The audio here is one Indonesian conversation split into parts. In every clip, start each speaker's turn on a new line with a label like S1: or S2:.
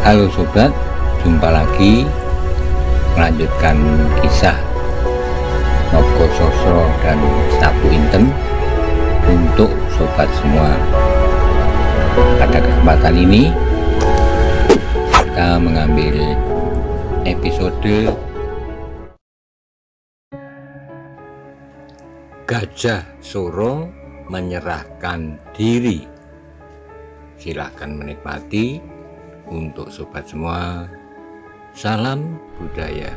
S1: Halo sobat, jumpa lagi melanjutkan kisah Nogososro dan Sapu Inten untuk sobat semua. Pada kesempatan ini kita mengambil episode Gajah Suro menyerahkan diri. Silahkan menikmati. Untuk sobat semua, salam budaya.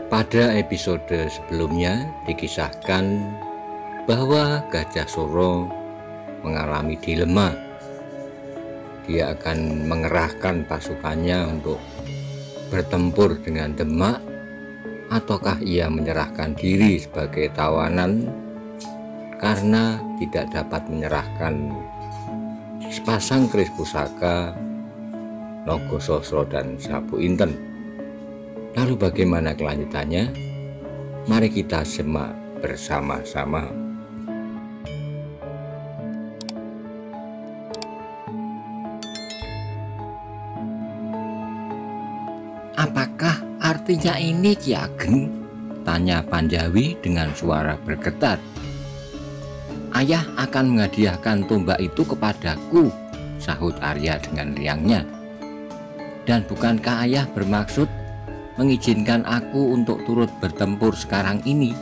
S1: Pada episode sebelumnya dikisahkan bahwa Gajah Suro mengalami dilema. Dia akan mengerahkan pasukannya untuk bertempur dengan Demak, ataukah ia menyerahkan diri sebagai tawanan karena tidak dapat menyerahkan sepasang keris pusaka Nogososro dan Sapu Inten. Lalu bagaimana kelanjutannya? Mari kita simak bersama-sama. Apakah artinya ini Ki Ageng? Tanya Panjawi dengan suara bergetar. Ayah akan menghadiahkan tombak itu kepadaku, sahut Arya dengan riangnya. Dan bukankah ayah bermaksud mengizinkan aku untuk turut bertempur sekarang ini?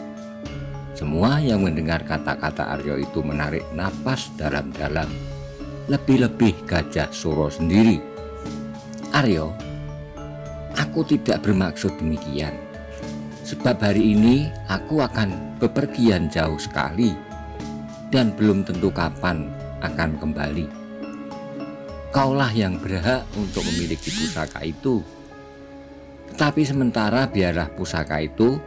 S1: Semua yang mendengar kata-kata Arya itu menarik napas dalam-dalam, lebih-lebih Gajah Suro sendiri. Arya, aku tidak bermaksud demikian, sebab hari ini aku akan bepergian jauh sekali dan belum tentu kapan akan kembali. Kaulah yang berhak untuk memiliki pusaka itu, tetapi sementara biarlah pusaka itu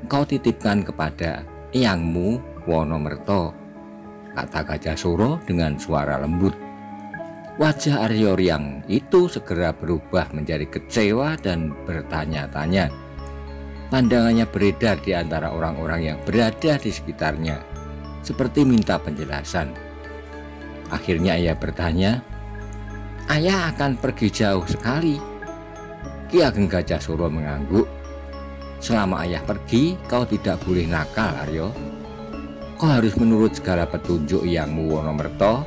S1: kau titipkan kepada eyangmu Wonomerto, kata Gajah Suro dengan suara lembut. Wajah Arya yang itu segera berubah menjadi kecewa dan bertanya-tanya. Pandangannya beredar di antara orang-orang yang berada di sekitarnya, seperti minta penjelasan. Akhirnya ia bertanya, ayah akan pergi jauh sekali. Ki Ageng Gajah Suro mengangguk. Selama ayah pergi, kau tidak boleh nakal, Arya. Kau harus menurut segala petunjuk Eyangmu Wonomerto,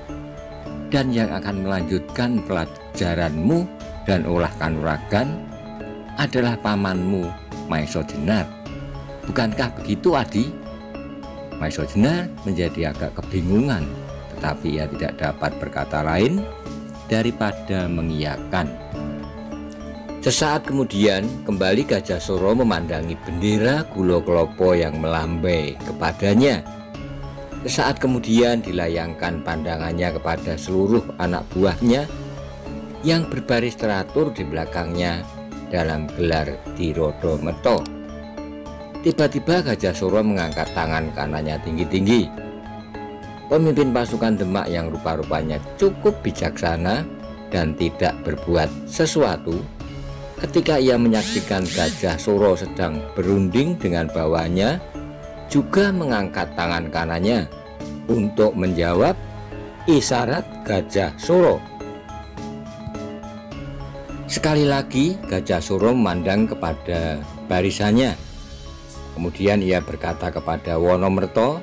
S1: dan yang akan melanjutkan pelajaranmu dan olah kanuragan adalah pamanmu Maiso Jenar. Bukankah begitu, Adi? Maiso Jenar menjadi agak kebingungan, tetapi ia tidak dapat berkata lain daripada mengiyakan. Sesaat kemudian kembali Gajah Suro memandangi bendera Gulo Klopo yang melambai kepadanya. Sesaat kemudian dilayangkan pandangannya kepada seluruh anak buahnya yang berbaris teratur di belakangnya dalam gelar Dirodo Meto. Tiba-tiba Gajah Suro mengangkat tangan kanannya tinggi-tinggi. Pemimpin pasukan Demak yang rupa-rupanya cukup bijaksana dan tidak berbuat sesuatu, ketika ia menyaksikan Gajah Suro sedang berunding dengan bawahannya, juga mengangkat tangan kanannya untuk menjawab isyarat Gajah Suro. Sekali lagi Gajah Suro memandang kepada barisannya. Kemudian ia berkata kepada Wonomerto,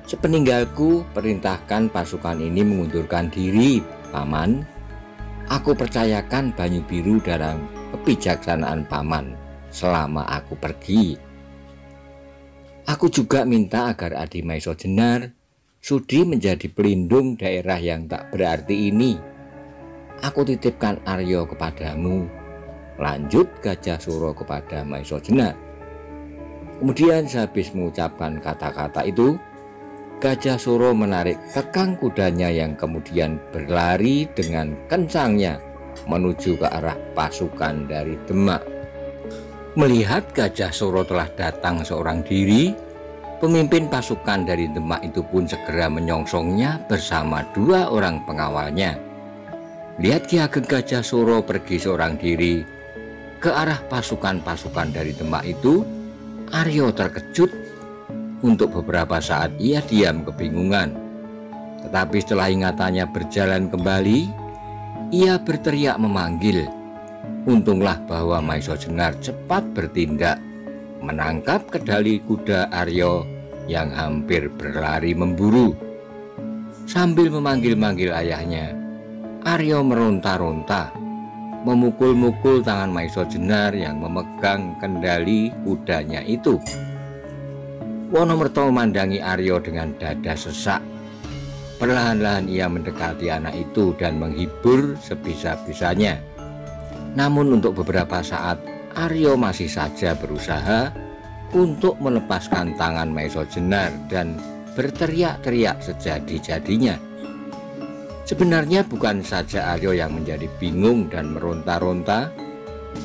S1: sepeninggalku perintahkan pasukan ini mengundurkan diri, Paman. Aku percayakan Banyu Biru dalam kebijaksanaan Paman selama aku pergi. Aku juga minta agar Adi Maiso Jenar sudi menjadi pelindung daerah yang tak berarti ini. Aku titipkan Arya kepadamu, lanjut Gajah Suro kepada Maiso Jenar. Kemudian sehabis mengucapkan kata-kata itu, Gajah Suro menarik kekang kudanya yang kemudian berlari dengan kencangnya menuju ke arah pasukan dari Demak. Melihat Gajah Suro telah datang seorang diri, pemimpin pasukan dari Demak itu pun segera menyongsongnya bersama dua orang pengawalnya. Lihat Ki Ageng Gajah Suro pergi seorang diri, ke arah pasukan-pasukan dari Demak itu, Aryo terkejut. Untuk beberapa saat ia diam kebingungan. Tetapi setelah ingatannya berjalan kembali, ia berteriak memanggil. Untunglah bahwa Maiso Jenar cepat bertindak, menangkap kendali kuda Aryo yang hampir berlari memburu. Sambil memanggil-manggil ayahnya, Aryo meronta-ronta, memukul-mukul tangan Maiso Jenar yang memegang kendali kudanya itu. Wonomerto memandangi Aryo dengan dada sesak. Perlahan-lahan ia mendekati anak itu dan menghibur sebisa-bisanya. Namun untuk beberapa saat Aryo masih saja berusaha untuk melepaskan tangan Maiso Jenar dan berteriak-teriak sejadi-jadinya. Sebenarnya bukan saja Aryo yang menjadi bingung dan meronta-ronta,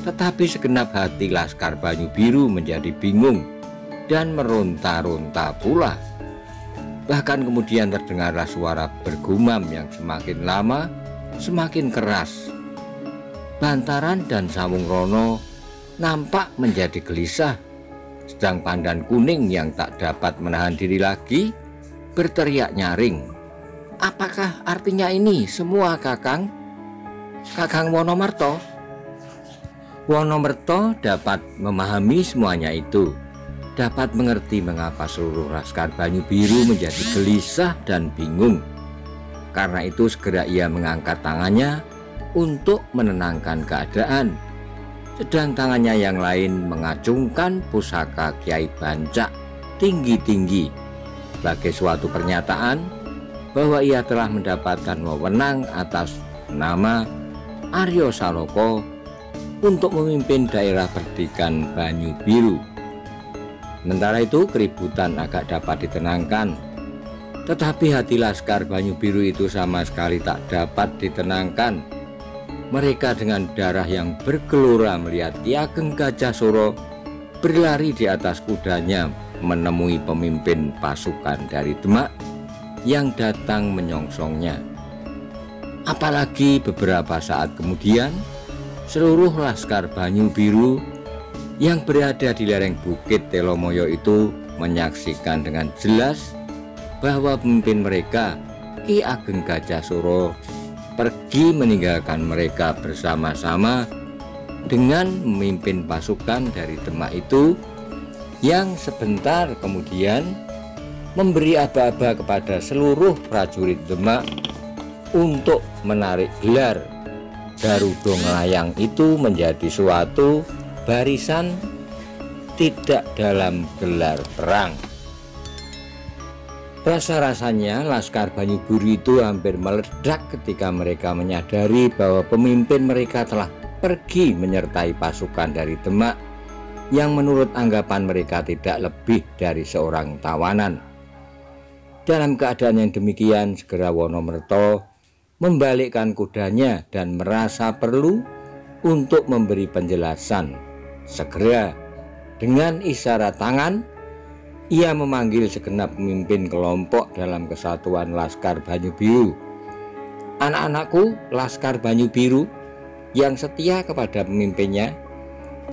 S1: tetapi segenap hati Laskar Banyu Biru menjadi bingung dan meronta-ronta pula. Bahkan kemudian terdengarlah suara bergumam yang semakin lama semakin keras. Bantaran dan Samungrono nampak menjadi gelisah, sedang Pandan Kuning yang tak dapat menahan diri lagi berteriak nyaring. "Apakah artinya ini semua, Kakang? Kakang Wonomerto?" Wonomerto dapat memahami semuanya itu, dapat mengerti mengapa seluruh Laskar Banyu Biru menjadi gelisah dan bingung. Karena itu segera ia mengangkat tangannya untuk menenangkan keadaan, sedang tangannya yang lain mengacungkan pusaka Kiai Bancak tinggi-tinggi sebagai suatu pernyataan bahwa ia telah mendapatkan wewenang atas nama Aryo Saloko untuk memimpin daerah Perdikan Banyu Biru. Sementara itu keributan agak dapat ditenangkan, tetapi hati Laskar Banyu Biru itu sama sekali tak dapat ditenangkan. Mereka dengan darah yang bergelora melihat Ki Ageng Gajah Suro berlari di atas kudanya menemui pemimpin pasukan dari Demak yang datang menyongsongnya. Apalagi beberapa saat kemudian seluruh Laskar Banyu Biru yang berada di lereng Bukit Telomoyo itu menyaksikan dengan jelas bahwa pemimpin mereka, Ki Ageng Gajah Suro, pergi meninggalkan mereka bersama-sama dengan memimpin pasukan dari Demak itu, yang sebentar kemudian memberi aba-aba kepada seluruh prajurit Demak untuk menarik gelar Garuda Nglayang itu menjadi suatu barisan tidak dalam gelar perang. Rasa-rasanya Laskar Banyu Biru itu hampir meledak ketika mereka menyadari bahwa pemimpin mereka telah pergi menyertai pasukan dari Demak yang menurut anggapan mereka tidak lebih dari seorang tawanan. Dalam keadaan yang demikian, segera Wonomerto membalikkan kudanya dan merasa perlu untuk memberi penjelasan. Segera dengan isyarat tangan ia memanggil segenap pemimpin kelompok dalam kesatuan Laskar Banyu Biru. "Anak-anakku Laskar Banyu Biru yang setia kepada pemimpinnya,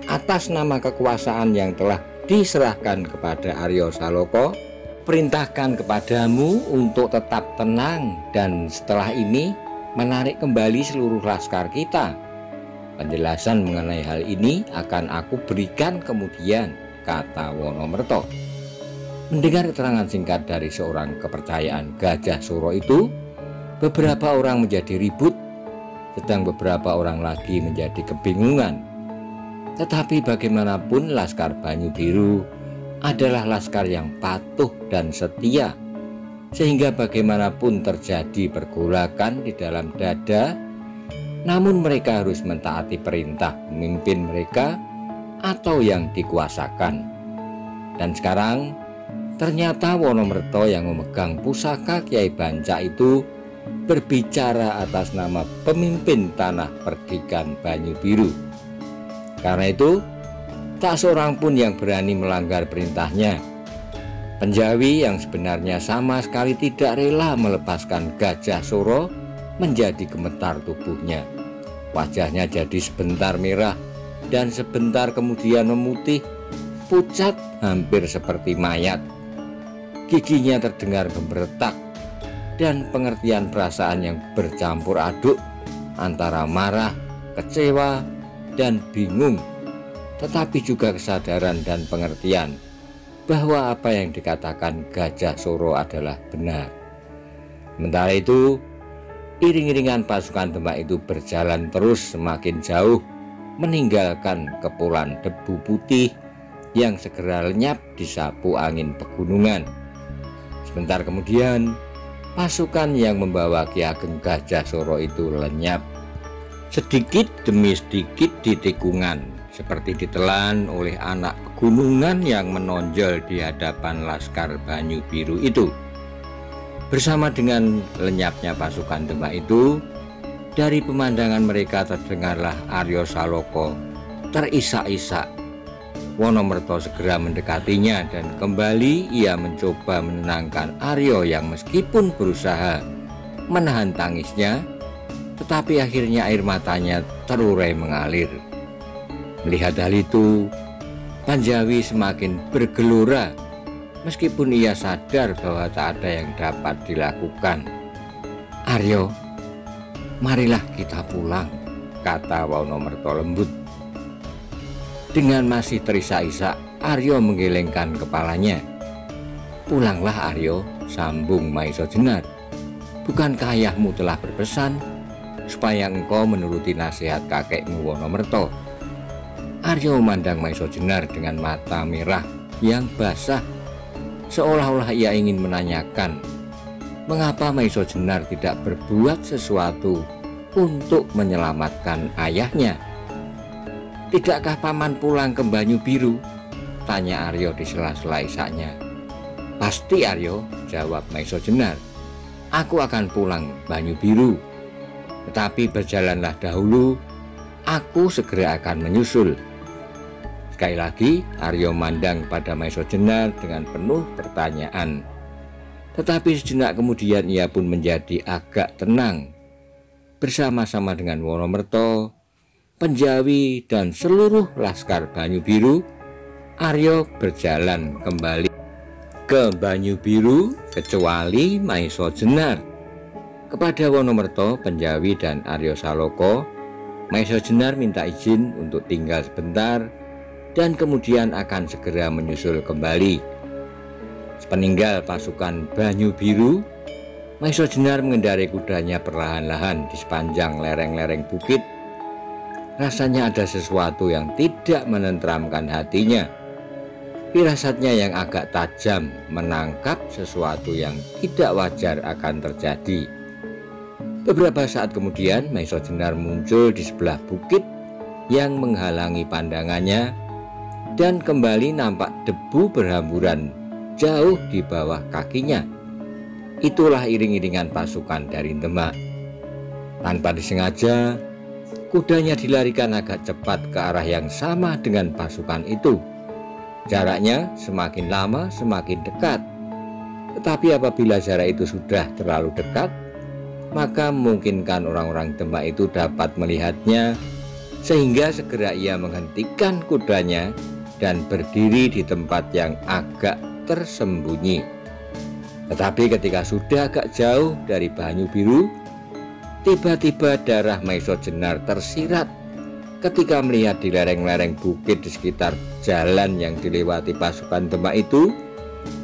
S1: atas nama kekuasaan yang telah diserahkan kepada Aryo Saloko, perintahkan kepadamu untuk tetap tenang dan setelah ini menarik kembali seluruh laskar kita. Penjelasan mengenai hal ini akan aku berikan kemudian," kata Wonomerto. Mendengar keterangan singkat dari seorang kepercayaan Gajah Suro itu, beberapa orang menjadi ribut, sedang beberapa orang lagi menjadi kebingungan. Tetapi bagaimanapun Laskar Banyu Biru adalah laskar yang patuh dan setia, sehingga bagaimanapun terjadi pergolakan di dalam dada, namun mereka harus mentaati perintah pemimpin mereka atau yang dikuasakan. Dan sekarang ternyata Wonomerto yang memegang pusaka Kiai Bancak itu berbicara atas nama pemimpin tanah Perdikan Banyu Biru. Karena itu tak seorang pun yang berani melanggar perintahnya. Penjawi yang sebenarnya sama sekali tidak rela melepaskan Gajah Suro menjadi gemetar tubuhnya. Wajahnya jadi sebentar merah dan sebentar kemudian memutih, pucat hampir seperti mayat. Giginya terdengar gemeretak, dan pengertian perasaan yang bercampur aduk antara marah, kecewa, dan bingung, tetapi juga kesadaran dan pengertian bahwa apa yang dikatakan Gajah Soro adalah benar. Sementara itu, iring-iringan pasukan Demak itu berjalan terus semakin jauh, meninggalkan kepulan debu putih yang segera lenyap disapu angin pegunungan. Sebentar kemudian, pasukan yang membawa Ki Ageng Gajah Soro itu lenyap. Sedikit demi sedikit di tikungan, seperti ditelan oleh anak pegunungan yang menonjol di hadapan Laskar Banyu Biru itu. Bersama dengan lenyapnya pasukan Demak itu, dari pemandangan mereka terdengarlah Arya Saloka terisak-isak. Wonomerto segera mendekatinya dan kembali ia mencoba menenangkan Arya yang meskipun berusaha menahan tangisnya, tetapi akhirnya air matanya terurai mengalir. Melihat hal itu, Panjawi semakin bergelora meskipun ia sadar bahwa tak ada yang dapat dilakukan. "Arya, marilah kita pulang," kata Wonomerto lembut. Dengan masih terisak-isak, Arya menggelengkan kepalanya. "Pulanglah Arya," sambung Maiso Jenar. "Bukankah ayahmu telah berpesan supaya engkau menuruti nasihat kakekmu Wonomerto?" Arya memandang Maiso Jenar dengan mata merah yang basah, seolah-olah ia ingin menanyakan mengapa Maiso Jenar tidak berbuat sesuatu untuk menyelamatkan ayahnya. "Tidakkah paman pulang ke Banyu Biru?" tanya Arya di sela-sela isaknya. "Pasti Arya," jawab Maiso Jenar. "Aku akan pulang Banyu Biru. Tetapi berjalanlah dahulu, aku segera akan menyusul." Sekali lagi Arya memandang pada Maiso Jenar dengan penuh pertanyaan. Tetapi sejenak kemudian ia pun menjadi agak tenang. Bersama-sama dengan Wonomerto, Panjawi, dan seluruh Laskar Banyu Biru, Arya berjalan kembali ke Banyu Biru kecuali Maiso Jenar. Kepada Wonomerto, Panjawi, dan Arya Saloka, Maiso Jenar minta izin untuk tinggal sebentar dan kemudian akan segera menyusul kembali. Sepeninggal pasukan Banyu Biru, Maiso Jenar mengendarai kudanya perlahan-lahan di sepanjang lereng-lereng bukit. Rasanya ada sesuatu yang tidak menenteramkan hatinya. Firasatnya yang agak tajam menangkap sesuatu yang tidak wajar akan terjadi. Beberapa saat kemudian Maiso Jenar muncul di sebelah bukit yang menghalangi pandangannya, dan kembali nampak debu berhamburan jauh di bawah kakinya. Itulah iring-iringan pasukan dari Demak. Tanpa disengaja, kudanya dilarikan agak cepat ke arah yang sama dengan pasukan itu. Jaraknya semakin lama semakin dekat. Tetapi apabila jarak itu sudah terlalu dekat, maka memungkinkan orang-orang Demak itu dapat melihatnya, sehingga segera ia menghentikan kudanya dan berdiri di tempat yang agak tersembunyi. Tetapi ketika sudah agak jauh dari Banyu Biru, tiba-tiba darah Maiso Jenar tersirat ketika melihat di lereng-lereng bukit di sekitar jalan yang dilewati pasukan Demak itu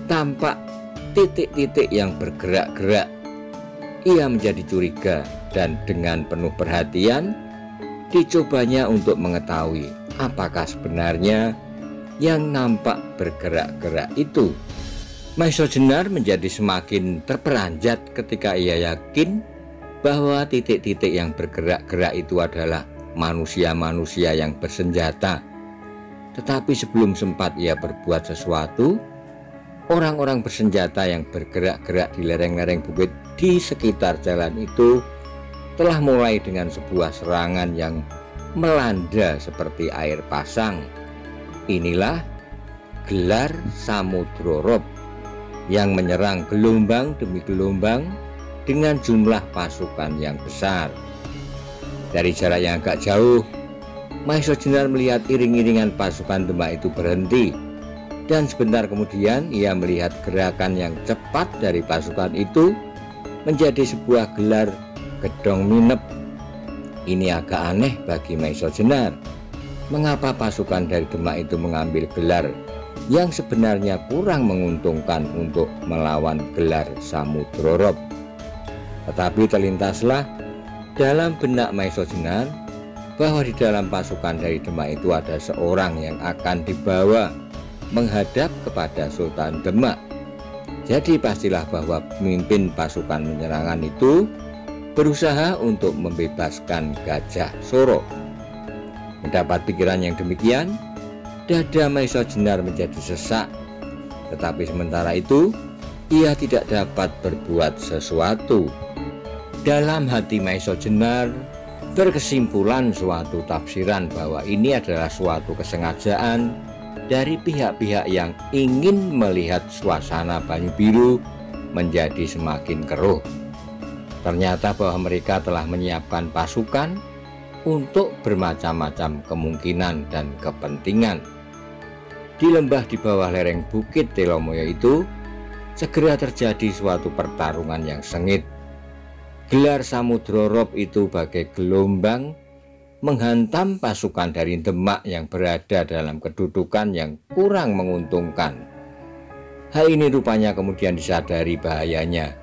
S1: tampak titik-titik yang bergerak-gerak. Ia menjadi curiga dan dengan penuh perhatian dicobanya untuk mengetahui apakah sebenarnya yang nampak bergerak-gerak itu. Maiso Jenar menjadi semakin terperanjat ketika ia yakin bahwa titik-titik yang bergerak-gerak itu adalah manusia-manusia yang bersenjata. Tetapi sebelum sempat ia berbuat sesuatu, orang-orang bersenjata yang bergerak-gerak di lereng-lereng bukit di sekitar jalan itu telah mulai dengan sebuah serangan yang melanda seperti air pasang. Inilah gelar Samudra Rob yang menyerang gelombang demi gelombang dengan jumlah pasukan yang besar. Dari jarak yang agak jauh, Maesha Jenar melihat iring-iringan pasukan Demak itu berhenti, dan sebentar kemudian ia melihat gerakan yang cepat dari pasukan itu menjadi sebuah gelar gedong minep. Ini agak aneh bagi Maesha Jenar. Mengapa pasukan dari Demak itu mengambil gelar yang sebenarnya kurang menguntungkan untuk melawan gelar Samudrorop? Tetapi terlintaslah dalam benak Maesha Jenar bahwa di dalam pasukan dari Demak itu ada seorang yang akan dibawa menghadap kepada Sultan Demak. Jadi pastilah bahwa pemimpin pasukan penyerangan itu berusaha untuk membebaskan Gajah Soro. Mendapat pikiran yang demikian, dada Maesha Jenar menjadi sesak. Tetapi sementara itu ia tidak dapat berbuat sesuatu. Dalam hati Maesha Jenar berkesimpulan suatu tafsiran bahwa ini adalah suatu kesengajaan dari pihak-pihak yang ingin melihat suasana Banyu Biru menjadi semakin keruh. Ternyata bahwa mereka telah menyiapkan pasukan untuk bermacam-macam kemungkinan dan kepentingan. Di lembah di bawah lereng Bukit Telomoyo itu segera terjadi suatu pertarungan yang sengit. Gelar Samudrorop itu bagai gelombang menghantam pasukan dari Demak yang berada dalam kedudukan yang kurang menguntungkan. Hal ini rupanya kemudian disadari bahayanya.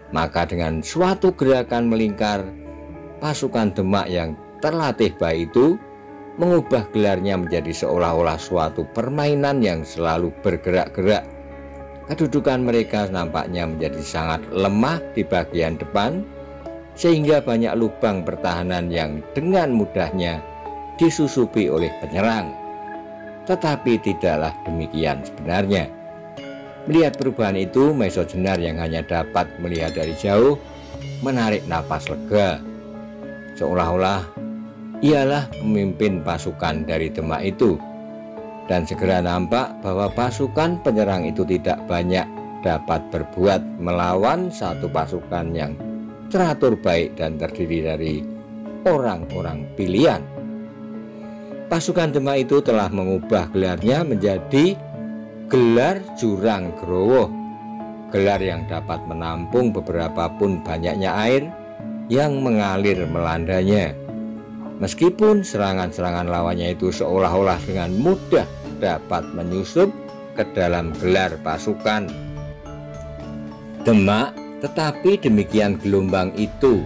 S1: Maka dengan suatu gerakan melingkar, pasukan Demak yang terlatih baik itu mengubah gelarnya menjadi seolah-olah suatu permainan yang selalu bergerak-gerak. Kedudukan mereka nampaknya menjadi sangat lemah di bagian depan, sehingga banyak lubang pertahanan yang dengan mudahnya disusupi oleh penyerang. Tetapi tidaklah demikian sebenarnya. Melihat perubahan itu, Maesha Jenar yang hanya dapat melihat dari jauh menarik napas lega. Seolah-olah ialah pemimpin pasukan dari Demak itu, dan segera nampak bahwa pasukan penyerang itu tidak banyak dapat berbuat melawan satu pasukan yang teratur baik dan terdiri dari orang-orang pilihan. Pasukan Demak itu telah mengubah gelarnya menjadi gelar Jurang Growo, gelar yang dapat menampung beberapa pun banyaknya air yang mengalir melandanya. Meskipun serangan-serangan lawannya itu seolah-olah dengan mudah dapat menyusup ke dalam gelar pasukan Demak, tetapi demikian gelombang itu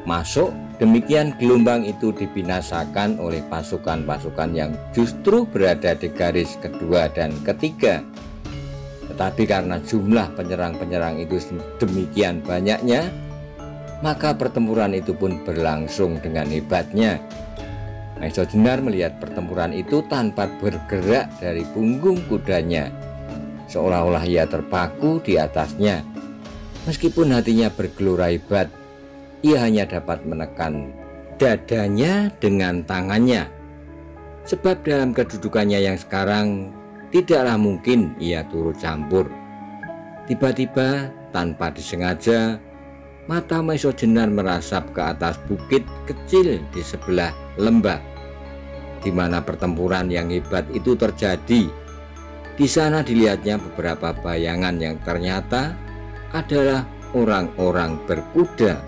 S1: masuk, demikian gelombang itu dibinasakan oleh pasukan-pasukan yang justru berada di garis kedua dan ketiga. Tetapi karena jumlah penyerang-penyerang itu demikian banyaknya, maka pertempuran itu pun berlangsung dengan hebatnya. Maesha Jenar melihat pertempuran itu tanpa bergerak dari punggung kudanya, seolah-olah ia terpaku di atasnya. Meskipun hatinya bergelora hebat, ia hanya dapat menekan dadanya dengan tangannya. Sebab dalam kedudukannya yang sekarang tidaklah mungkin ia turut campur. Tiba-tiba tanpa disengaja, mata Maesha Jenar merasap ke atas bukit kecil di sebelah lembah, di mana pertempuran yang hebat itu terjadi. Di sana dilihatnya beberapa bayangan yang ternyata adalah orang-orang berkuda